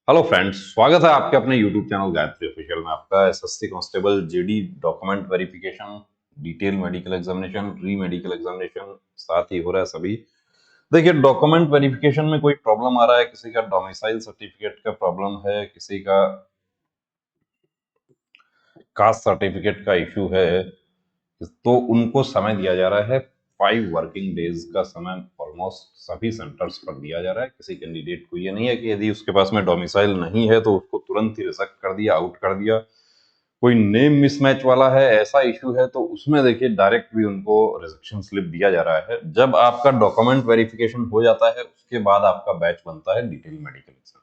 Hello friends, स्वागत है आपके अपने यूट्यूब चैनल गायत्री ऑफिशियल में। आपका SSC constable GD document verification, detail medical examination, री मेडिकल एग्जामिनेशन साथ ही हो रहा है सभी। देखिए, डॉक्यूमेंट वेरिफिकेशन में कोई प्रॉब्लम आ रहा है, किसी का डोमिसाइल सर्टिफिकेट का प्रॉब्लम है, किसी का कास्ट सर्टिफिकेट का इश्यू है, तो उनको समय दिया जा रहा है 5 वर्किंग डेज का समय ऑलमोस्ट सभी सेंटर्स पर दिया जा रहा है। किसी कैंडिडेट को ये नहीं है कि यदि उसके पास में डोमिसाइल नहीं है तो उसको तुरंत ही रिजेक्ट कर दिया, आउट कर दिया। कोई नेम मिसमैच वाला है, ऐसा इश्यू है तो उसमें देखिए डायरेक्ट भी उनको रिजेक्शन स्लिप दिया जा रहा है। जब आपका डॉक्यूमेंट वेरिफिकेशन हो जाता है उसके बाद आपका बैच बनता है डिटेल मेडिकल एग्जाम।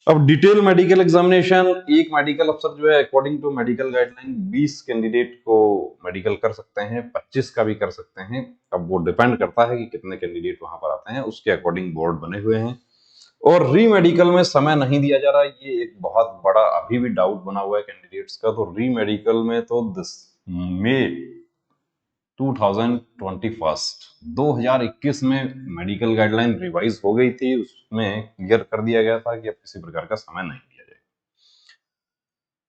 अब डिटेल मेडिकल एग्जामिनेशन, एक मेडिकल अफसर जो है according to medical guideline 20 candidate को मेडिकल कर सकते हैं, 25 का भी कर सकते हैं। अब वो डिपेंड करता है कि कितने कैंडिडेट वहां पर आते हैं, उसके अकॉर्डिंग बोर्ड बने हुए हैं। और री मेडिकल में समय नहीं दिया जा रहा, ये एक बहुत बड़ा अभी भी डाउट बना हुआ है कैंडिडेट्स का। तो री मेडिकल में तो मई 2021 में मेडिकल गाइडलाइन रिवाइज हो गई थी, उसमें क्लियर कर दिया गया था कि अब किसी प्रकार का समय नहीं दिया जाएगा।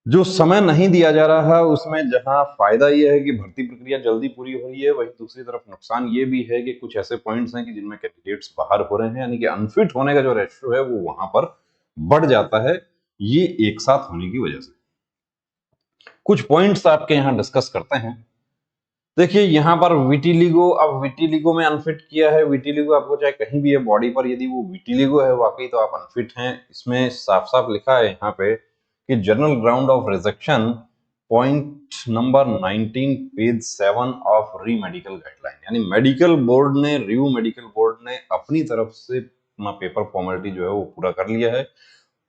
जो समय नहीं दिया जा रहा है उसमें जहां फायदा यह है कि भर्ती प्रक्रिया जल्दी पूरी हो रही है, वहीं दूसरी तरफ नुकसान ये भी है कि कुछ ऐसे पॉइंट्स हैं कि जिनमें कैंडिडेट्स बाहर हो रहे हैं, यानी कि अनफिट होने का जो रेशियो है वो वहां पर बढ़ जाता है, ये एक साथ होने की वजह से। कुछ पॉइंट्स आपके यहाँ डिस्कस करते हैं। देखिए, यहाँ पर विटिलिगो, अब विटिलिगो में अनफिट किया है। विटिलिगो आपको चाहे कहीं भी है बॉडी पर, यदि वो विटिलिगो है वाकई तो आप अनफिट हैं। इसमें साफ साफ लिखा है यहाँ पे कि general ground of rejection point number 19 page 7 of री मेडिकल गाइडलाइन, यानी मेडिकल बोर्ड ने, रिव्यू मेडिकल बोर्ड ने अपनी तरफ से अपना पेपर फॉर्मेलिटी जो है वो पूरा कर लिया है।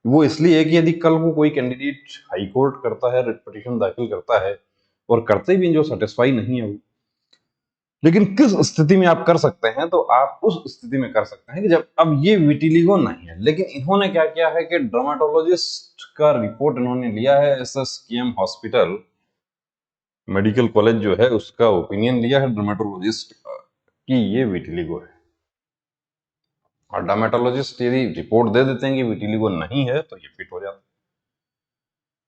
वो इसलिए है कि यदि कल को कोई कैंडिडेट हाई कोर्ट करता है, रिट पिटीशन दाखिल करता है और करते भी जो सेटिस्फाई नहीं है वो, लेकिन किस स्थिति में आप कर सकते हैं, तो आप उस स्थिति में कर सकते हैं कि जब अब ये विटिलिगो नहीं है, लेकिन इन्होंने क्या किया है कि डर्माटोलॉजिस्ट का रिपोर्ट इन्होंने लिया है। एसएसकेएम हॉस्पिटल मेडिकल कॉलेज जो है उसका ओपिनियन लिया है डर्माटोलॉजिस्ट का कि ये विटिलिगो है। और डर्माटोलॉजिस्ट यदि रिपोर्ट दे देते हैं कि विटिलिगो नहीं है तो ये फिट हो जाता है।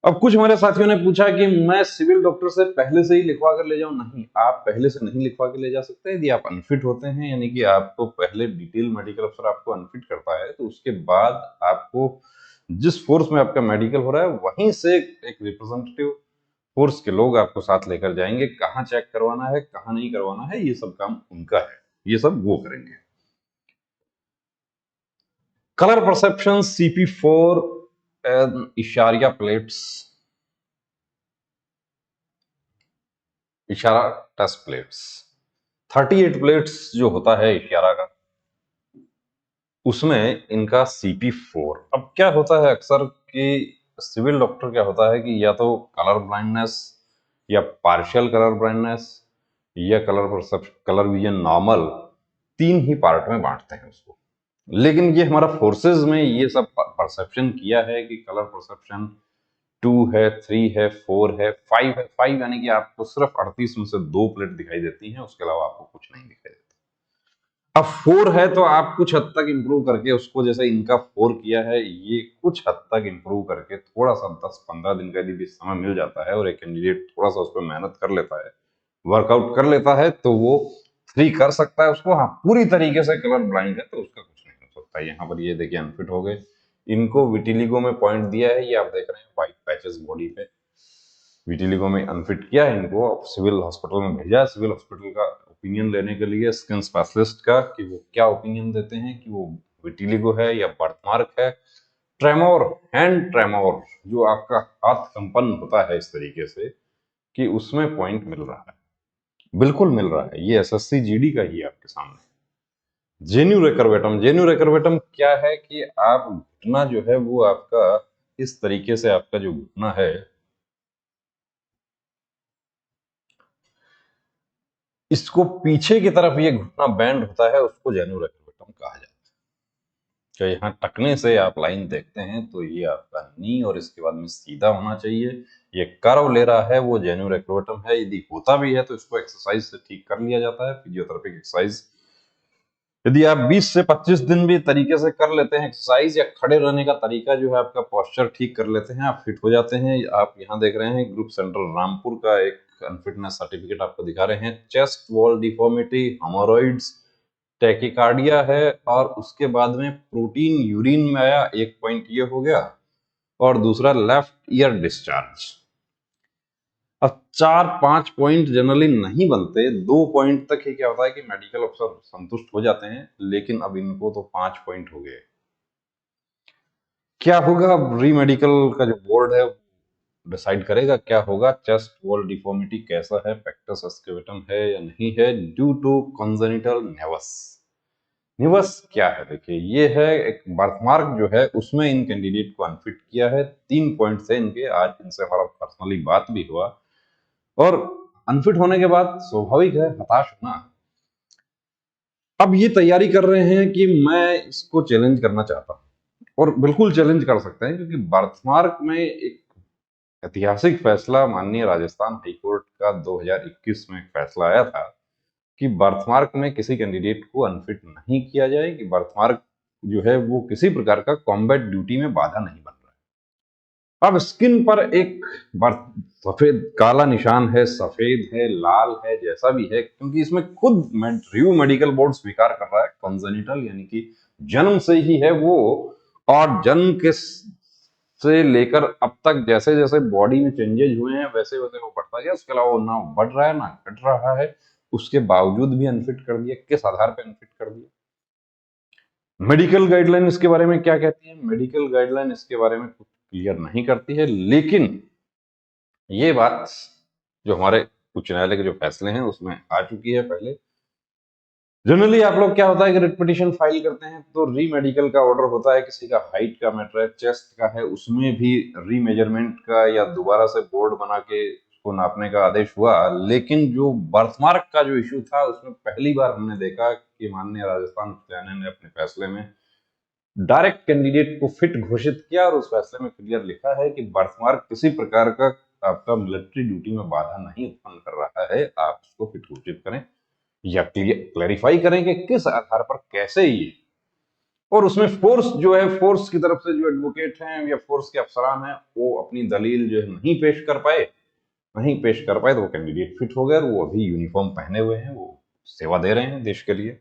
अब कुछ हमारे साथियों ने पूछा कि मैं सिविल डॉक्टर से पहले से ही लिखवा कर ले जाऊं। नहीं, आप पहले से नहीं लिखवा के ले जा सकते। यदि आप अनफिट होते हैं, यानी कि आपको पहले डिटेल मेडिकल अफसर आपको अनफिट करता है, तो उसके बाद आपको जिस फोर्स में आपका मेडिकल हो रहा है वहीं से एक रिप्रेजेंटेटिव फोर्स के लोग आपको साथ लेकर जाएंगे। कहाँ चेक करवाना है, कहाँ नहीं करवाना है, ये सब काम उनका है, ये सब वो करेंगे। कलर परसेप्शन CP4 इशारिया प्लेट्स, इशारा टेस्ट प्लेट्स, 38 प्लेट्स जो होता है इशारा का, उसमें इनका CP4। अब क्या होता है अक्सर कि सिविल डॉक्टर क्या होता है कि या तो कलर ब्लाइंडनेस, या पार्शियल कलर ब्लाइंडनेस, या colour perception, colour vision normal, 3 ही पार्ट में बांटते हैं उसको। लेकिन ये हमारा फोर्सेज में ये सब परसेप्शन किया है कि कलर परसेप्शन 2 है, 3 है, 4 है, 5 है। 5 यानी कि आपको सिर्फ 38 में से 2 प्लेट दिखाई देती हैं, उसके अलावा आपको कुछ नहीं दिखाई देता। अब 4 है तो आप कुछ हद तक इंप्रूव करके उसको, जैसे इनका 4 किया है, ये कुछ हद तक इंप्रूव करके थोड़ा सा 10-15 दिन का यदि समय मिल जाता है और एक कैंडिडेट थोड़ा सा उस पर मेहनत कर लेता है, वर्कआउट कर लेता है, तो वो 3 कर सकता है उसको। हाँ, पूरी तरीके से कलर ब्लाइंड है तो उसका कुछ नहीं हो सकता। यहाँ पर ये देखिए अनफिट हो गए। इनको विटिलिगो में पॉइंट दिया है, ये आप देख रहे हैं व्हाइट पैचेस बॉडी पे। विटिलिगो में अनफिट किया है इनको, अब सिविल हॉस्पिटल में भेजा है, सिविल हॉस्पिटल का ओपिनियन लेने के लिए स्किन स्पेशलिस्ट का, कि वो क्या ओपिनियन देते हैं कि वो विटिलिगो है या बर्थमार्क है। ट्रेमोर, हैंड ट्रेमोर, जो आपका हाथ कंपन होता है इस तरीके से, कि उसमें पॉइंट मिल रहा है, बिल्कुल मिल रहा है। ये एसएससी जीडी का ही है आपके सामने। जेन्यू रेकर्वेटम, जेन्यू रेकर्वेटम क्या है कि आप घुटना जो है वो आपका इस तरीके से, आपका जो घुटना है इसको पीछे की तरफ ये घुटना बैंड होता है, उसको जेन्यू रेकर्वेटम कहा जाता है। तो यहाँ टकने से आप लाइन देखते हैं तो ये आपका नी और इसके बाद में सीधा होना चाहिए। ये कर्व ले रहा है वो जेन्यू रेकर्वेटम है। यदि होता भी है तो इसको एक्सरसाइज से ठीक कर लिया जाता है, फिजियोथेरेपिक एक्सरसाइज यदि आप 20 से 25 दिन भी तरीके से कर लेते हैं एक्सरसाइज या खड़े रहने का तरीका जो है आपका पोस्चर ठीक कर लेते हैं, आप फिट हो जाते हैं। आप यहाँ देख रहे हैं ग्रुप सेंटर रामपुर का एक अनफिटनेस सर्टिफिकेट आपको दिखा रहे हैं। Chest wall deformity, hemorrhoids, tachycardia है और उसके बाद में प्रोटीन यूरिन में आया, एक पॉइंट ये हो गया, और दूसरा लेफ्ट ईयर डिस्चार्ज। अब 4-5 पॉइंट जनरली नहीं बनते, 2 पॉइंट तक ही क्या होता है कि मेडिकल अफसर संतुष्ट हो जाते हैं, लेकिन अब इनको तो 5 पॉइंट हो गए। क्या होगा अब री मेडिकल का जो बोर्ड है डिसाइड करेगा क्या होगा। चेस्ट वॉल डिफॉर्मिटी कैसा है, पेक्टस एस्केवेटम है या नहीं है, ड्यू टू कॉन्जेनिटल नेवस। निवस क्या है, देखिए ये है एक बर्थमार्क जो है उसमें इन कैंडिडेट को अनफिट किया है। 3 पॉइंट से इनके, आज इनसे हमारा पर्सनली बात भी हुआ, और अनफिट होने के बाद स्वाभाविक है हताश होना। अब ये तैयारी कर रहे हैं कि मैं इसको चैलेंज करना चाहता हूं, और बिल्कुल चैलेंज कर सकते हैं, क्योंकि बर्थमार्क में एक ऐतिहासिक फैसला माननीय राजस्थान हाईकोर्ट का 2021 में एक फैसला आया था कि बर्थमार्क में किसी कैंडिडेट को अनफिट नहीं किया जाए, कि बर्थमार्क जो है वो किसी प्रकार का कॉम्बैट ड्यूटी में बाधा नहीं बन रहा है। अब स्किन पर एक सफेद काला निशान है, सफेद है, लाल है, जैसा भी है, क्योंकि इसमें खुद रिव्यू मेडिकल बोर्ड स्वीकार कर रहा है कॉन्जेनिटल यानी कि जन्म से ही है वो, और जन्म के से लेकर अब तक जैसे जैसे बॉडी में चेंजेज हुए हैं वैसे वैसे वो बढ़ता गया। उसके अलावा वो ना बढ़ रहा है ना घट रहा है, उसके बावजूद भी अनफिट कर दिया। किस आधार पर अनफिट कर दिया? मेडिकल गाइडलाइन इसके बारे में क्या कहती है? मेडिकल गाइडलाइन इसके बारे में कुछ क्लियर नहीं करती है, लेकिन ये बात जो हमारे उच्च न्यायालय के जो फैसले हैं उसमें आ चुकी है पहले। जनरली आप लोग क्या होता है कि रिट पिटीशन फाइल करते हैं तो री मेडिकल का ऑर्डर होता है, किसी का हाइट का मैटर है, चेस्ट का है, उसमें भी री मेजरमेंट का या दोबारा से बोर्ड बना के उसको नापने का आदेश हुआ। लेकिन जो बर्थमार्क का जो इश्यू था उसमें पहली बार हमने देखा कि माननीय राजस्थान उच्च न्यायालय ने अपने फैसले में डायरेक्ट कैंडिडेट को फिट घोषित किया, और उस फैसले में क्लियर लिखा है कि बर्थमार्क किसी प्रकार का आपका मिलिट्री ड्यूटी में बाधा नहीं उत्पन्न कर रहा है, आप उसको फिट घोषित करें या क्लैरिफाई करें कि किस आधार पर कैसे ये। और उसमें फोर्स जो है, फोर्स की तरफ से जो एडवोकेट हैं या फोर्स के अफसरान हैं वो अपनी दलील जो है नहीं पेश कर पाए तो वो कैंडिडेट फिट हो गए, और वो अभी यूनिफॉर्म पहने हुए हैं, वो सेवा दे रहे हैं देश के लिए।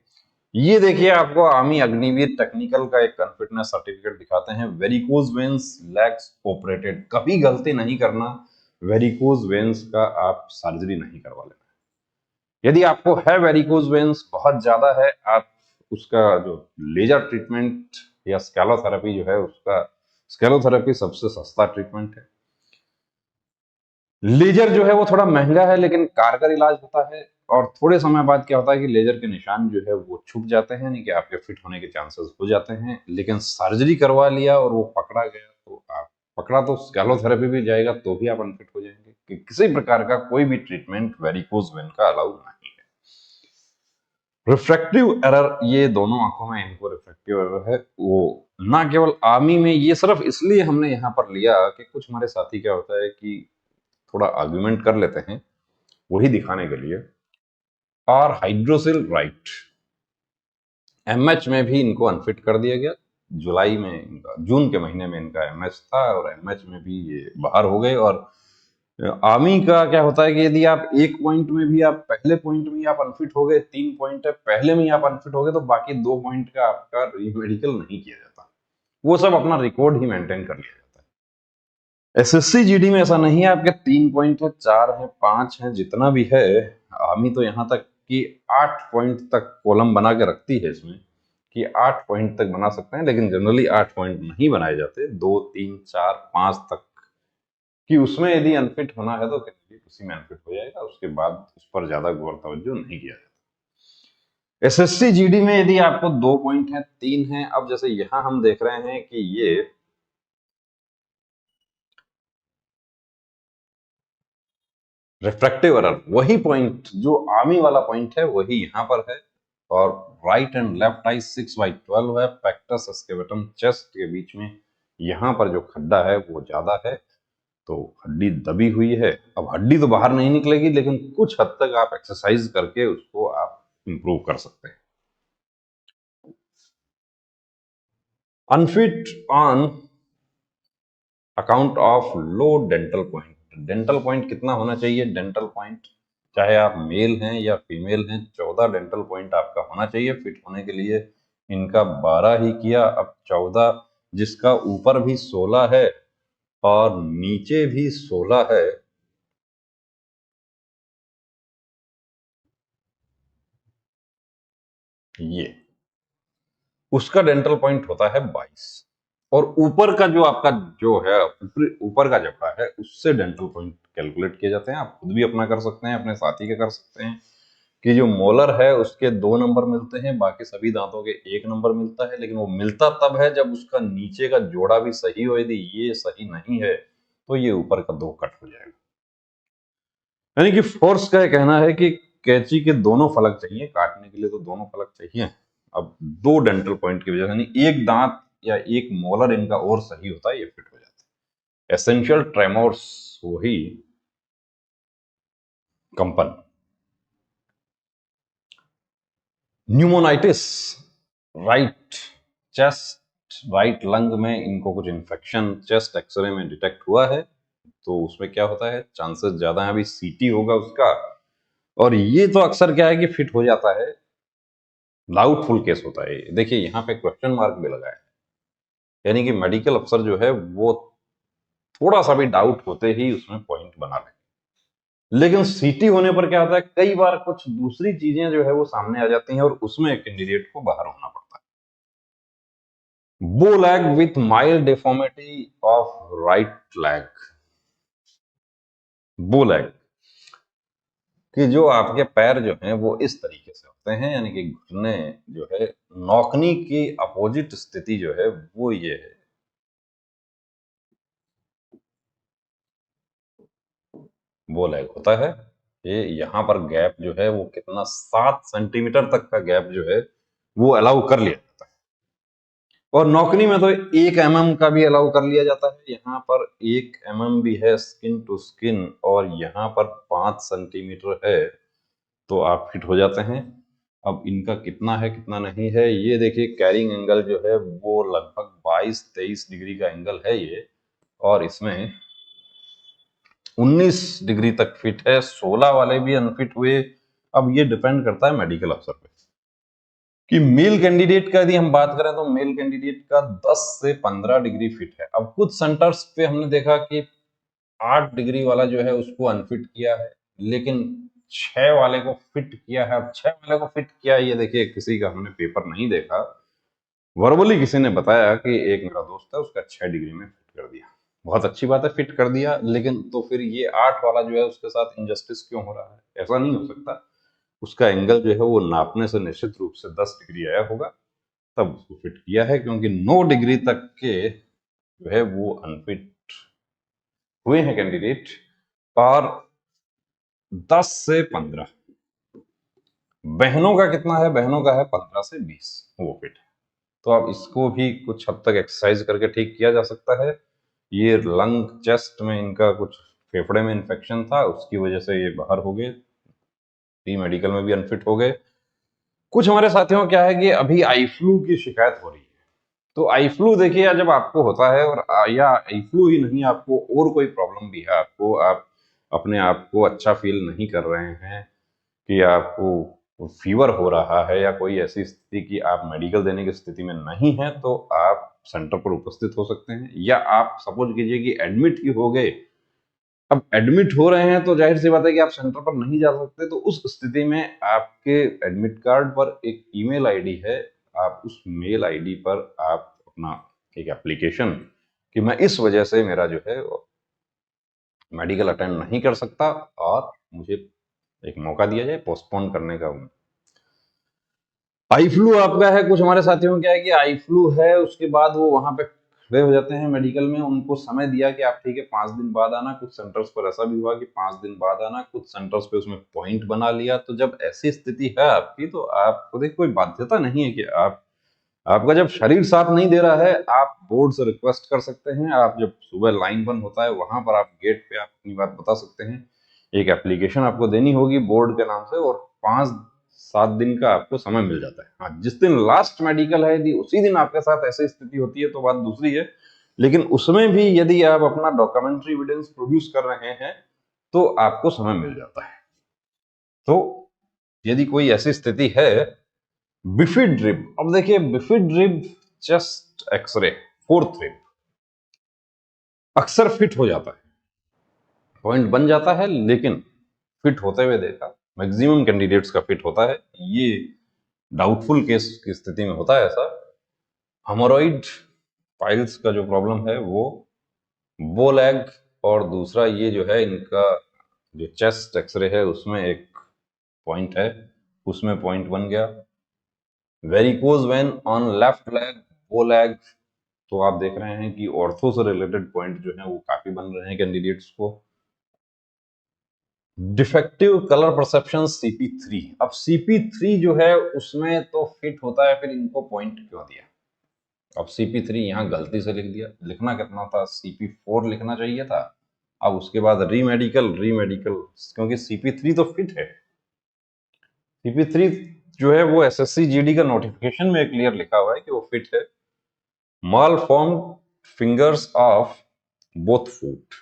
ये देखिए आपको आर्मी अग्निवीर टेक्निकल का एक अनफिटनेस सर्टिफिकेट दिखाते हैं। वेरिकोज वेन्स लेग्स ऑपरेटेड, कभी गलती नहीं करना, वेरिकोज वेन्स का आप सर्जरी नहीं करवा लेना। यदि आपको है वेरिकोज वेन्स बहुत ज्यादा है, आप उसका जो लेजर ट्रीटमेंट या स्कैलोथेरेपी जो है, उसका स्कैलोथेरेपी सबसे सस्ता ट्रीटमेंट है। लेजर जो है वो थोड़ा महंगा है लेकिन कारगर इलाज होता है, और थोड़े समय बाद क्या होता है कि लेजर के निशान जो है वो छुप जाते हैं, नहीं कि आपके फिट होने के चांसेस हो जाते हैं। लेकिन सर्जरी करवा लिया और वो पकड़ा गया तो आप पकड़ा तो स्कैलोथेरेपी भी जाएगा तो भी आप अनफिट हो जाएंगे, कि किसी प्रकार का कोई भी ट्रीटमेंट वेरिकोज वेन का अलाउ नहीं है। रिफ्रैक्टिव एरर, ये दोनों आंखों में इनको रिफ्रैक्टिव एरर है। वो ना केवल आर्मी में, ये सिर्फ इसलिए हमने यहाँ पर लिया कि कुछ हमारे साथी क्या होता है कि थोड़ा आर्ग्यूमेंट कर लेते हैं, वही दिखाने के लिए। और हाइड्रोसिल राइट, एमएच में भी इनको अनफिट कर दिया गया। जुलाई में इनका, जून के महीने में इनका एमएच था और एमएच में भी ये बाहर हो गए। और आर्मी का क्या होता है कि यदि आप एक पॉइंट में भी, आप पहले पॉइंट में ही आप अनफिट हो गए, 3 पॉइंट है, पहले में ही आप अनफिट हो गए तो बाकी 2 पॉइंट का आपका रीमेडिकल नहीं किया जाता, वो सब अपना रिकॉर्ड ही मेंटेन कर लिया जाता है। एसएससी जीडी में ऐसा नहीं है, आपके 3 पॉइंट है, 4 है, 5 है, जितना भी है। आर्मी तो यहाँ तक कि 8 पॉइंट तक कॉलम बना के रखती है इसमें, कि 8 पॉइंट तक बना सकते हैं, लेकिन जनरली 8 पॉइंट नहीं बनाए जाते, 2, 3, 4, 5 तक, कि उसमें यदि अनफिट होना है तो कैंडिडेट उसी में अनफिट हो जाएगा, उसके बाद उस पर ज्यादा गौर तवज्जो नहीं किया जाता। एसएससी जीडी में यदि आपको 2 पॉइंट है, 3 है, अब जैसे यहां हम देख रहे हैं कि ये रिफ्रैक्टिव एरर, वही पॉइंट जो आर्मी वाला पॉइंट है वही यहाँ पर है। और राइट एंड लेफ्ट आई 6/12 है, पेक्टस एस्केवेटम चेस्ट के बीच में यहाँ पर जो खड्डा है वो ज्यादा है, तो हड्डी दबी हुई है। अब हड्डी तो बाहर नहीं निकलेगी, लेकिन कुछ हद तक आप एक्सरसाइज करके उसको आप इंप्रूव कर सकते हैं। Unfit on account of low dental point. Dental point कितना होना चाहिए? डेंटल पॉइंट चाहे आप मेल हैं या फीमेल हैं, 14 डेंटल पॉइंट आपका होना चाहिए फिट होने के लिए। इनका 12 ही किया, अब 14, जिसका ऊपर भी 16 है और नीचे भी 16 है। ये उसका डेंटल पॉइंट होता है 22, और ऊपर का जो आपका जो है ऊपर का जबड़ा है उससे डेंटल पॉइंट कैलकुलेट किए जाते हैं। आप खुद भी अपना कर सकते हैं, अपने साथी का कर सकते हैं कि जो मोलर है उसके 2 नंबर मिलते हैं, बाकी सभी दांतों के 1 नंबर मिलता है, लेकिन वो मिलता तब है जब उसका नीचे का जोड़ा भी सही हो। यदि ये सही नहीं है तो ये ऊपर का 2 कट हो जाएगा। यानी कि फोर्स का कहना है कि कैंची के दोनों फलक चाहिए, काटने के लिए तो दोनों फलक चाहिए। अब 2 डेंटल पॉइंट की वजह से, यानी एक दांत या एक मोलर इनका और सही होता है, ये फिट हो जाता है। एसेंशियल ट्रेमोर्स, वही कंपन। Pneumonitis, right chest, right lung में इनको कुछ इन्फेक्शन चेस्ट एक्सरे में डिटेक्ट हुआ है, तो उसमें क्या होता है, चांसेस ज्यादा है अभी सीटी होगा उसका। और ये तो अक्सर क्या है कि फिट हो जाता है, डाउटफुल केस होता है। देखिए यहाँ पे क्वेश्चन मार्क भी लगा है, यानी कि मेडिकल अफसर जो है वो थोड़ा सा भी डाउट होते ही उसमें पॉइंट बना ले। लेकिन सीटी होने पर क्या होता है, कई बार कुछ दूसरी चीजें जो है वो सामने आ जाती हैं और उसमें कैंडिडेट को बाहर होना पड़ता है। बो lag with mild deformity of right lag. बो लैग कि जो आपके पैर जो हैं वो इस तरीके से होते हैं, यानी कि घुटने जो है नौकनी की अपोजिट स्थिति जो है वो ये है। वो लैग होता है, ये यहाँ पर गैप जो है वो कितना 7 सेंटीमीटर तक का गैप जो है वो अलाउ कर लिया जाता है। और नौकनी में तो 1 mm का भी अलाउ कर लिया जाता है। यहाँ पर 1 mm भी है स्किन टू स्किन, और यहाँ पर 5 सेंटीमीटर है, तो आप फिट हो जाते हैं। अब इनका कितना है कितना नहीं है, ये देखिए कैरिंग एंगल जो है वो लगभग 22-23 डिग्री का एंगल है ये, और इसमें 19 डिग्री तक फिट है, 16 वाले भी अनफिट हुए। अब ये डिपेंड करता है मेडिकल अफसर पे कि मेल कैंडिडेट का यदि हम बात करें तो मेल कैंडिडेट का 10 से 15 डिग्री फिट है। अब कुछ सेंटर्स पे हमने देखा कि 8 डिग्री वाला जो है उसको अनफिट किया है, लेकिन 6 वाले को फिट किया है। अब 6 वाले को फिट किया है, ये देखिए किसी का हमने पेपर नहीं देखा, वर्बली किसी ने बताया कि एक मेरा दोस्त है उसका 6 डिग्री में फिट कर दिया। बहुत अच्छी बात है, फिट कर दिया, लेकिन तो फिर ये 8 वाला जो है उसके साथ इनजस्टिस क्यों हो रहा है? ऐसा नहीं हो सकता। उसका एंगल जो है वो नापने से निश्चित रूप से 10 डिग्री आया होगा, तब उसको फिट किया है, क्योंकि 9 डिग्री तक के जो है वो अनफिट हुए हैं कैंडिडेट, और 10 से 15। बहनों का कितना है? बहनों का है 15 से 20, वो फिट है। तो अब इसको भी कुछ हद तक एक्सरसाइज करके ठीक किया जा सकता है। ये लंग चेस्ट में इनका कुछ फेफड़े में इन्फेक्शन था, उसकी वजह से ये बाहर हो गए, प्री मेडिकल में भी अनफिट हो गए। कुछ हमारे साथियों क्या है कि अभी आई फ्लू की शिकायत हो रही है। तो आई फ्लू देखिए, जब आपको होता है, और या आई फ्लू ही नहीं, आपको और कोई प्रॉब्लम भी है, आपको आप अपने आप को अच्छा फील नहीं कर रहे हैं कि आपको फीवर हो रहा है या कोई ऐसी स्थिति कि आप मेडिकल देने की स्थिति में नहीं है, तो आप सेंटर पर उपस्थित हो सकते हैं। या आप सपोज कीजिए कि एडमिट ही हो गए, अब एडमिट हो रहे हैं तो जाहिर सी बात है कि आप सेंटर पर नहीं जा सकते, तो उस स्थिति में आपके एडमिट कार्ड पर एक ईमेल आईडी है, आप उस मेल आईडी पर आप अपना एक एप्लीकेशन कि मैं इस वजह से मेरा जो है मेडिकल अटेंड नहीं कर सकता और मुझे एक मौका दिया जाए पोस्टपोन करने का। आई फ्लू आपका है, कुछ हमारे साथियों को क्या है कि आई फ्लू है, उसके बाद वो वहां पे खड़े हो जाते हैं मेडिकल में, उनको समय दिया कि आप ठीक है 5 दिन बाद आना। कुछ सेंटर्स पर ऐसा भी हुआ कि 5 दिन बाद आना, कुछ सेंटर्स पे उसमें पॉइंट बना लिया। तो जब ऐसी स्थिति है आपकी, तो आपको देखिए कोई बाध्यता नहीं है कि आपका जब शरीर साथ नहीं दे रहा है, आप बोर्ड से रिक्वेस्ट कर सकते हैं। आप जब सुबह लाइन बंद होता है वहां पर आप गेट पे आप अपनी बात बता सकते हैं। एक एप्लीकेशन आपको देनी होगी बोर्ड के नाम से, और 5 7 दिन का आपको समय मिल जाता है। हाँ, जिस दिन लास्ट मेडिकल है यदि उसी दिन आपके साथ ऐसी स्थिति होती है तो बात दूसरी है, लेकिन उसमें भी यदि आप अपना डॉक्यूमेंट्री एविडेंस प्रोड्यूस कर रहे हैं तो आपको समय मिल जाता है। तो यदि कोई ऐसी स्थिति है, बिफिड रिब, अब देखिए bifid rib chest x ray 4th rib अक्सर फिट हो जाता है, पॉइंट बन जाता है, लेकिन फिट होते हुए देखा मैक्सिमम कैंडिडेट्स का फिट होता है। ये डाउटफुल केस की स्थिति में होता है ऐसा। हेमोरॉइड पाइल्स का जो प्रॉब्लम है वो बोल एग, और दूसरा ये जो है इनका जो चेस्ट एक्सरे है उसमें एक पॉइंट है, उसमें पॉइंट बन गया। Varicose vein on left leg, बोल एग, तो आप देख रहे हैं कि ऑर्थो से रिलेटेड पॉइंट जो है वो काफी बन रहे हैं कैंडिडेट्स को। डिफेक्टिव कलर परसेप्शन CP3, अब CP3 जो है उसमें तो फिट होता है, फिर इनको पॉइंट क्यों दिया? अब CP3 यहाँ गलती से लिख दिया, लिखना कितना था, CP4 लिखना चाहिए था। अब उसके बाद रीमेडिकल क्योंकि CP3 तो फिट है। CP3 जो है वो SSC GD का नोटिफिकेशन में क्लियर लिखा हुआ है कि वो फिट है। Malform fingers of both feet,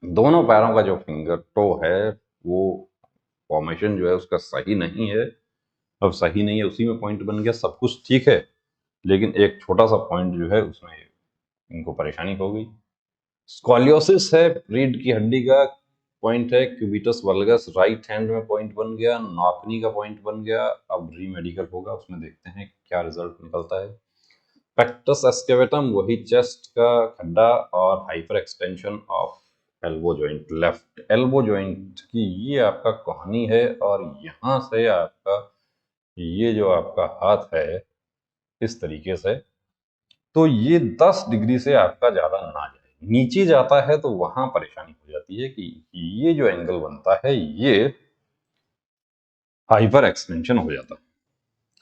दोनों पैरों का जो फिंगर टो है वो फॉर्मेशन जो है उसका सही नहीं है। अब सही नहीं है उसी में पॉइंट बन गया, सब कुछ ठीक है, लेकिन एक छोटा सा पॉइंट जो है उसमें इनको परेशानी हो गई। स्कॉलियोसिस है, रीढ़ की हड्डी का पॉइंट है, क्यूबिटस वल्गस राइट हैंड में पॉइंट बन गया, नॉकनी का पॉइंट बन गया। अब रीमेडिकल होगा, उसमें देखते हैं क्या रिजल्ट निकलता है। पेक्टस एस्केवेटम वही चेस्ट का खड्डा, और hyper extension of elbow joint, left elbow joint की ये आपका कहानी है। और यहां से आपका ये जो आपका हाथ है इस तरीके से, तो ये 10 डिग्री से आपका ज्यादा ना जाए, नीचे जाता है तो वहां परेशानी हो जाती है कि ये जो एंगल बनता है ये हाइपर एक्सटेंशन हो जाता है।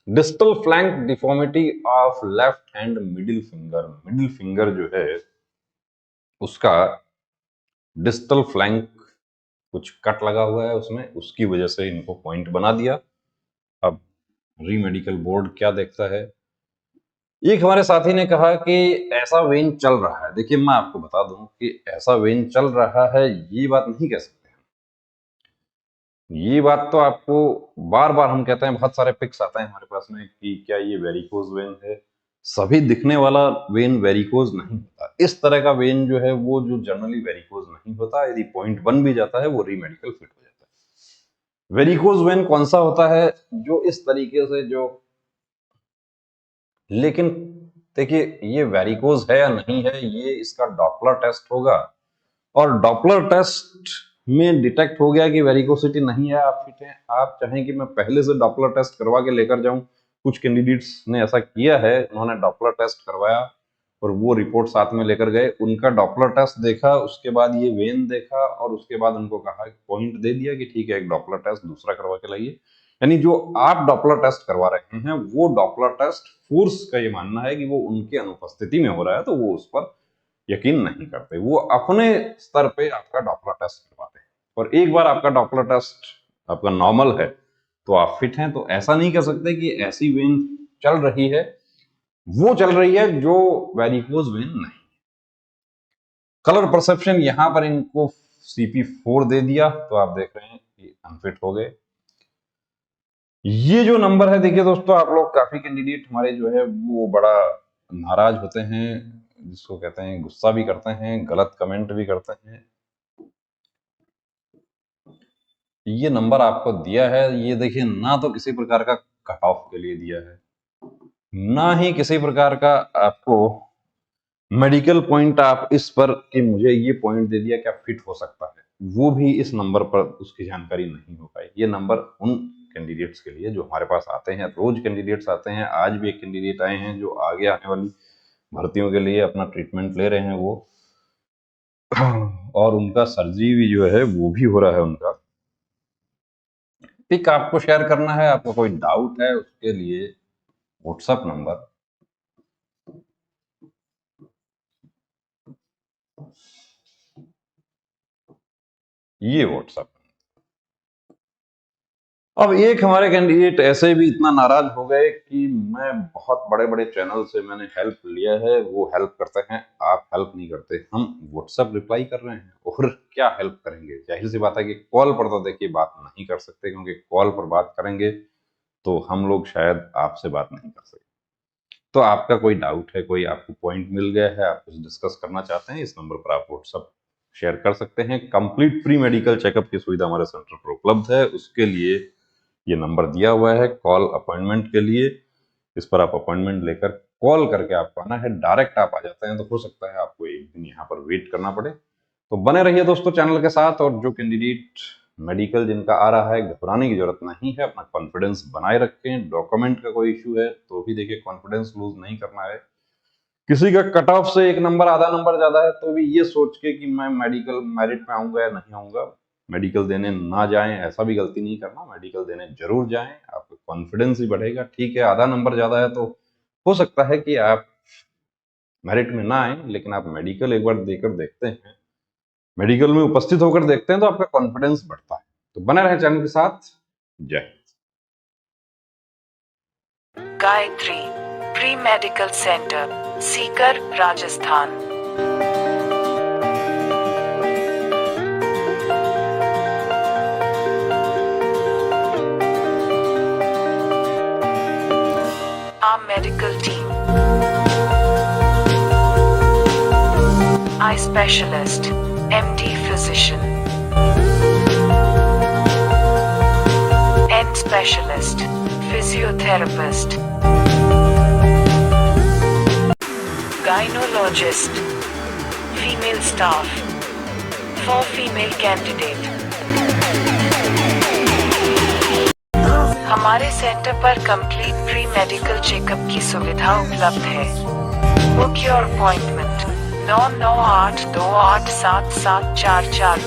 Distal flank deformity of left hand middle finger जो है उसका डिस्टल फ्लैंक कुछ कट लगा हुआ है उसमें, उसकी वजह से इनको पॉइंट बना दिया। अब रीमेडिकल बोर्ड क्या देखता है? एक हमारे साथी ने कहा कि ऐसा वेन चल रहा है। देखिए मैं आपको बता दूं कि ऐसा वेन चल रहा है ये बात नहीं कह सकते। ये बात तो आपको बार बार हम कहते हैं, बहुत सारे पिक्स आते हैं हमारे पास में कि क्या ये वेरिकोज वेन है। सभी दिखने वाला वेन वेरिकोज नहीं होता। इस तरह का वेन जो है वो जो जनरली वेरिकोज नहीं होता, यदि पॉइंट बन भी जाता है वो रीमेडिकल फिट हो जाता है। वेरिकोज वेन कौन सा होता है? जो इस तरीके से जो, लेकिन देखिए ये वेरिकोज है या नहीं है ये इसका डॉपलर टेस्ट होगा, और डॉपलर टेस्ट में डिटेक्ट हो गया कि वेरिकोसिटी नहीं है, आप फिट हैं। आप चाहें कि मैं पहले से डॉपलर टेस्ट करवा के लेकर जाऊं, कुछ कैंडिडेट्स ने ऐसा किया है, उन्होंने डॉपलर टेस्ट करवाया और वो रिपोर्ट साथ में लेकर गए, उनका डॉपलर टेस्ट देखा, उसके बाद ये वेन देखा, और उसके बाद उनको कहा, पॉइंट दे दिया कि ठीक है एक डॉपलर टेस्ट दूसरा करवा के लाइए। यानी जो आप डॉपलर टेस्ट करवा रहे हैं वो डॉपलर टेस्ट फोर्स का ये मानना है कि वो उनके अनुपस्थिति में हो रहा है, तो वो उस पर यकीन नहीं करते, वो अपने स्तर पे आपका डॉपलर टेस्ट करवाते हैं। और एक बार आपका डॉपलर टेस्ट आपका नॉर्मल है तो आप फिट हैं। तो ऐसा नहीं कह सकते कि ऐसी वेन चल रही है, वो चल रही है जो वेरिकोज वेन नहीं। कलर परसेप्शन यहां पर इनको CP4 दे दिया, तो आप देख रहे हैं कि अनफिट हो गए। ये जो नंबर है देखिए दोस्तों, आप लोग काफी कैंडिडेट हमारे जो है वो बड़ा नाराज होते हैं, जिसको कहते हैं गुस्सा भी करते हैं, गलत कमेंट भी करते हैं। ये नंबर आपको दिया है, ये देखिए ना तो किसी प्रकार का कट ऑफ के लिए दिया है, ना ही किसी प्रकार का आपको मेडिकल पॉइंट आप इस पर कि मुझे ये पॉइंट दे दिया क्या फिट हो सकता है, वो भी इस नंबर पर उसकी जानकारी नहीं हो पाई। ये नंबर उन कैंडिडेट्स के लिए जो हमारे पास आते हैं, रोज कैंडिडेट्स आते हैं, आज भी एक कैंडिडेट आए हैं जो आगे आने वाली भर्तियों के लिए अपना ट्रीटमेंट ले रहे हैं वो, और उनका सर्जरी भी जो है वो भी हो रहा है उनका। पिक आपको शेयर करना है, आपको कोई डाउट है उसके लिए व्हाट्सएप नंबर ये व्हाट्सएप अब एक हमारे कैंडिडेट ऐसे भी इतना नाराज हो गए कि मैं बहुत बड़े बड़े चैनल से मैंने हेल्प लिया है, वो हेल्प करते हैं, आप हेल्प नहीं करते। हम व्हाट्सएप रिप्लाई कर रहे हैं और क्या हेल्प करेंगे। जाहिर सी बात है कि कॉल पर तो देखिए बात नहीं कर सकते, क्योंकि कॉल पर बात करेंगे तो हम लोग शायद आपसे बात नहीं कर सकते। तो आपका कोई डाउट है, कोई आपको पॉइंट मिल गया है, आप कुछ डिस्कस करना चाहते हैं, इस नंबर पर आप व्हाट्सएप शेयर कर सकते हैं। कंप्लीट फ्री मेडिकल चेकअप की सुविधा हमारे सेंटर पर उपलब्ध है। उसके लिए ये नंबर दिया हुआ है कॉल अपॉइंटमेंट के लिए। इस पर आप अपॉइंटमेंट लेकर कॉल करके आपको आना है। डायरेक्ट आप आ जाते हैं तो हो सकता है आपको एक दिन यहाँ पर वेट करना पड़े। तो बने रहिए दोस्तों चैनल के साथ। और जो कैंडिडेट मेडिकल जिनका आ रहा है, घबराने की जरूरत नहीं है, अपना कॉन्फिडेंस बनाए रखें। डॉक्यूमेंट का कोई इश्यू है तो भी देखिए कॉन्फिडेंस लूज नहीं करना है। किसी का कट ऑफ से एक नंबर आधा नंबर ज्यादा है तो भी ये सोच के कि मैं मेडिकल मेरिट में आऊंगा या नहीं आऊंगा, मेडिकल देने ना जाएं, ऐसा भी गलती नहीं करना। मेडिकल देने जरूर जाएं, आपका कॉन्फिडेंस ही बढ़ेगा। ठीक है, आधा नंबर ज्यादा है तो हो सकता है कि आप मेरिट में ना आए, लेकिन आप मेडिकल एक बार देकर देखते हैं, मेडिकल में उपस्थित होकर देखते हैं तो आपका कॉन्फिडेंस बढ़ता है। तो बने रहे चैनल के साथ। जय Hind. Gayatri pre medical centre, Sikar, Rajasthan. Our medical team: eye specialist, MD physician, end specialist, physiotherapist, gynecologist, female staff for female candidate। हमारे सेंटर पर कंप्लीट प्री मेडिकल चेकअप की सुविधा उपलब्ध है। Book your appointment 9982877443।